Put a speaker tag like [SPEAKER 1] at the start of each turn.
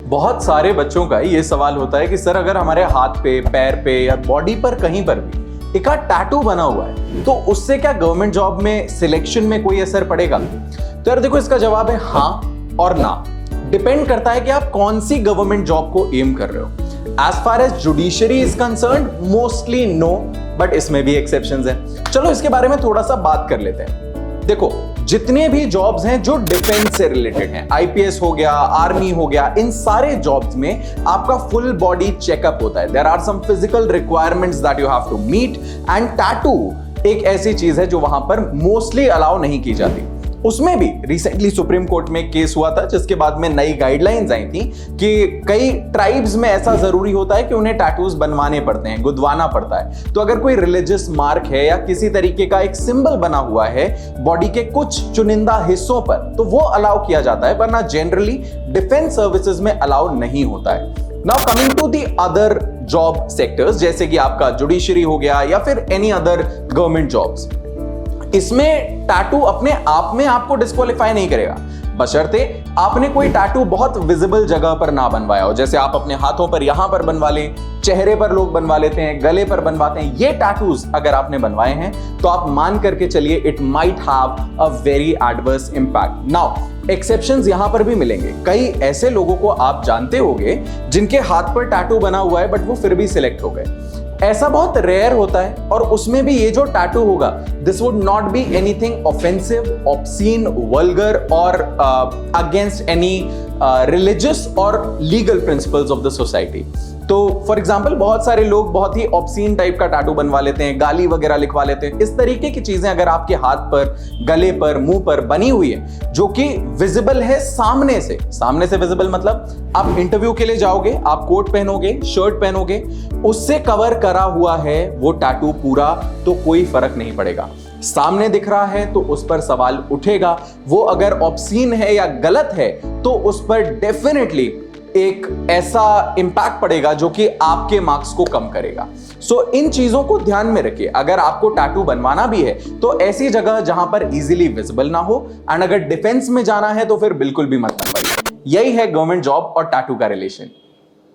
[SPEAKER 1] बहुत सारे बच्चों का ये सवाल होता है कि सर अगर हमारे हाथ पे, पैर पे या बॉडी पर कहीं पर भी एक टैटू बना हुआ है तो उससे क्या गवर्नमेंट जॉब में सिलेक्शन में कोई असर पड़ेगा? तो यार देखो, इसका जवाब है हाँ और ना। डिपेंड करता है कि आप कौन सी गवर्नमेंट जॉब को एम कर रहे हो। As far as judiciary is concerned, mostly no, but इसमें भी एक्सेप्शंस हैं। चलो इसके बारे में थोड़ा सा बात कर लेते हैं। देखो, जितने भी जॉब्स हैं जो डिफेंस से रिलेटेड हैं, आईपीएस हो गया, आर्मी हो गया, इन सारे जॉब्स में आपका फुल बॉडी चेकअप होता है। There are some physical requirements that you have to meet, and tattoo एक ऐसी चीज है जो वहां पर मोस्टली अलाउ नहीं की जाती। उसमें भी रिसेंटली सुप्रीम कोर्ट में केस हुआ था, जिसके बाद में नई गाइडलाइंस आई थी कि कई ट्राइब्स में ऐसा जरूरी होता है कि उन्हें टैटूज बनवाने पड़ते हैं, गुदवाना पड़ता है। तो अगर कोई रिलीजियस मार्क है या किसी तरीके का एक सिंबल बना हुआ है बॉडी के कुछ चुनिंदा हिस्सों पर, तो वो अलाउ किया जाता है, वरना जनरली डिफेंस सर्विसेज में अलाउ नहीं होता है। Now coming to the other job sectors, जैसे कि आपका जुडिशरी हो गया या फिर एनी अदर गवर्नमेंट जॉब्स, इसमें टैटू अपने आप में आपको डिस्क्वालीफाई नहीं करेगा, बशर्ते आपने कोई टैटू बहुत विजिबल जगह पर ना बनवाया हो। जैसे आप अपने हाथों पर यहां पर बनवा लें, चेहरे पर लोग बनवा लेते हैं, गले पर बनवाते हैं, ये टैटूज अगर आपने बनवाए हैं तो आप मान करके चलिए it might have a very adverse impact. Now exceptions यहां पर भी मिलेंगे। कई ऐसे लोगों को आप जानते होंगे जिनके हाथ पर टैटू बना हुआ है बट वो फिर भी सिलेक्ट हो गए। ऐसा बहुत रेयर होता है, और उसमें भी ये जो टैटू होगा, this would not be anything offensive, obscene, vulgar और अगेंस्ट एनी रिलीजियस और legal principles of the society. तो फॉर एग्जाम्पल बहुत सारे लोग बहुत ही ऑब्सीन टाइप का टैटू बनवा लेते हैं, गाली वगैरह लिखवा लेते हैं। इस तरीके की चीजें अगर आपके हाथ पर, गले पर, मुंह पर बनी हुई है जो कि विजिबल है सामने से विजिबल मतलब आप इंटरव्यू के लिए जाओगे, आप कोट पहनोगे, शर्ट पहनोगे, उससे कवर करा हुआ है वो टैटू पूरा, तो कोई फर्क नहीं पड़ेगा। सामने दिख रहा है तो उस पर सवाल उठेगा। वो अगर ऑब्सीन है या गलत है तो उस पर डेफिनेटली एक ऐसा इंपैक्ट पड़ेगा जो कि आपके मार्क्स को कम करेगा। सो इन चीजों को ध्यान में रखिए। अगर आपको टैटू बनवाना भी है तो ऐसी जगह जहां पर इजीली विजिबल ना हो, एंड अगर डिफेंस में जाना है तो फिर बिल्कुल भी मत बनवाइए। यही है गवर्नमेंट जॉब और टैटू का रिलेशन।